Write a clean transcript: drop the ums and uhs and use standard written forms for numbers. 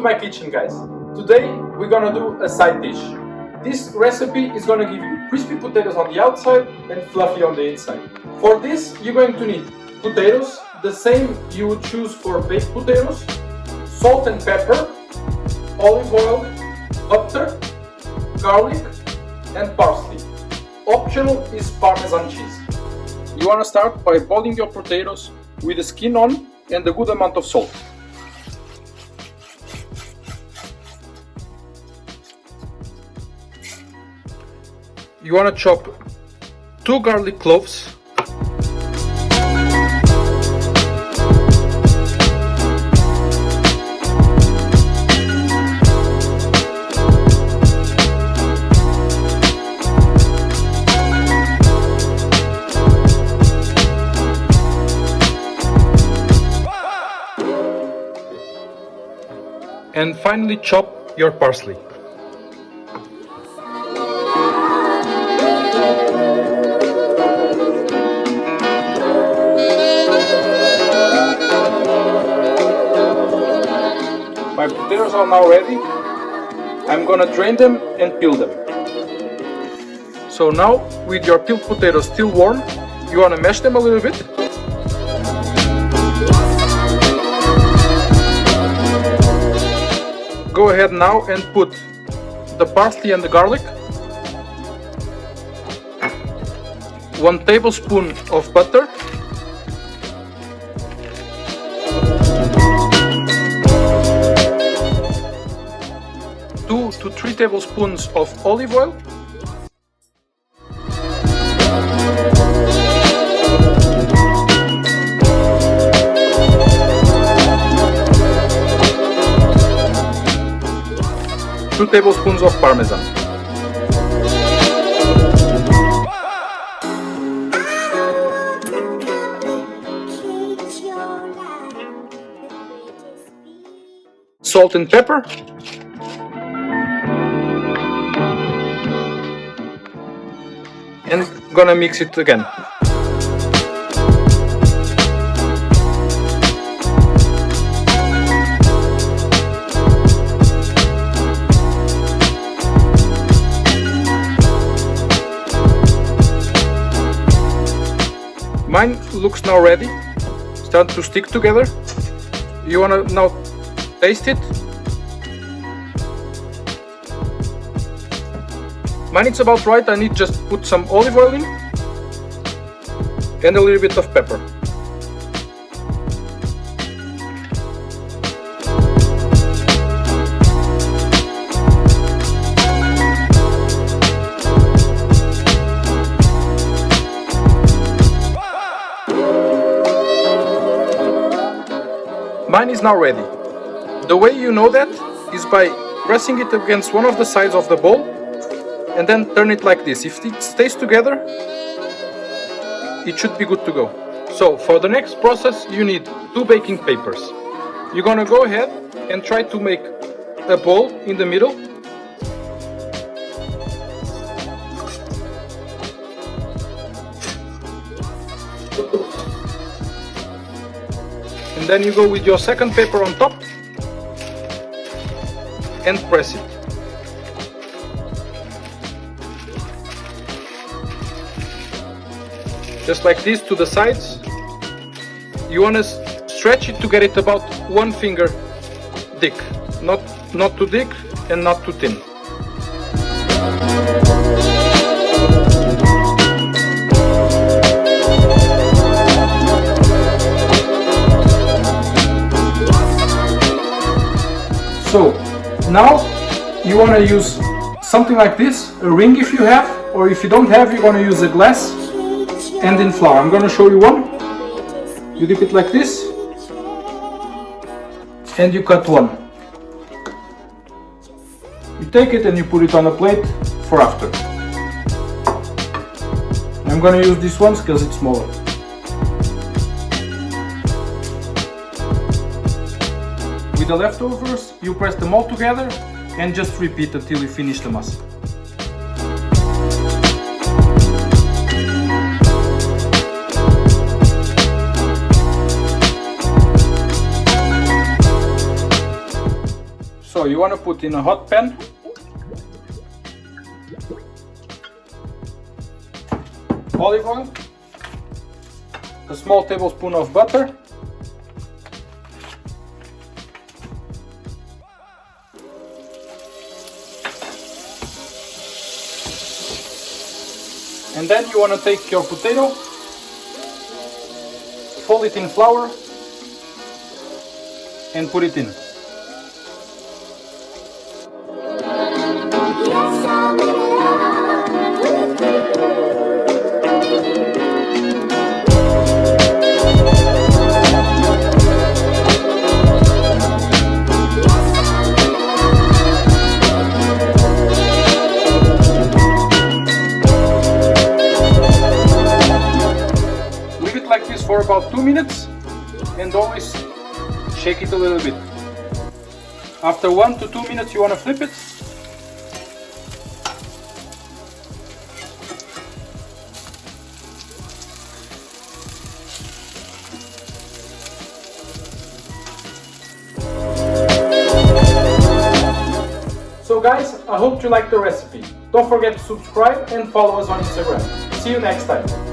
my kitchen, guys. Today we're gonna do a side dish. This recipe is gonna give you crispy potatoes on the outside and fluffy on the inside. For this you're going to need potatoes, the same you would choose for baked potatoes, salt and pepper, olive oil, butter, garlic and parsley. Optional is Parmesan cheese. You wanna start by boiling your potatoes with the skin on and a good amount of salt. You want to chop 2 garlic cloves, and finally chop your parsley. My potatoes are now ready. I'm gonna drain them and peel them. So now, with your peeled potatoes still warm, you wanna mash them a little bit. Go ahead now and put the parsley and the garlic, 1 tablespoon of butter, 2 to 3 tablespoons of olive oil, two tablespoons of Parmesan. Salt and pepper. And gonna mix it again. Mine looks now ready, start to stick together. You wanna now taste it. Mine is about right, I need just put some olive oil in and a little bit of pepper. Mine is now ready. The way you know that is by pressing it against one of the sides of the bowl and then turn it like this. If it stays together, it should be good to go. So for the next process you need 2 baking papers. You're gonna go ahead and try to make a bowl in the middle. And then you go with your second paper on top and press it. Just like this to the sides. You want to stretch it to get it about 1 finger thick, not too thick and not too thin. So now you want to use something like this, a ring if you have, or if you don't have, you're going to use a glass and in flour. I'm going to show you one. You dip it like this and you cut one. You take it and you put it on a plate for after. I'm going to use these ones because it's smaller. With the leftovers, you press them all together and just repeat until you finish the masa. So you want to put in a hot pan olive oil, a small tablespoon of butter, and then you want to take your potato, fold it in flour and put it in. Leave it like this for about 2 minutes and always shake it a little bit. After 1 to 2 minutes you want to flip it. So guys, I hope you liked the recipe. Don't forget to subscribe and follow us on Instagram. See you next time.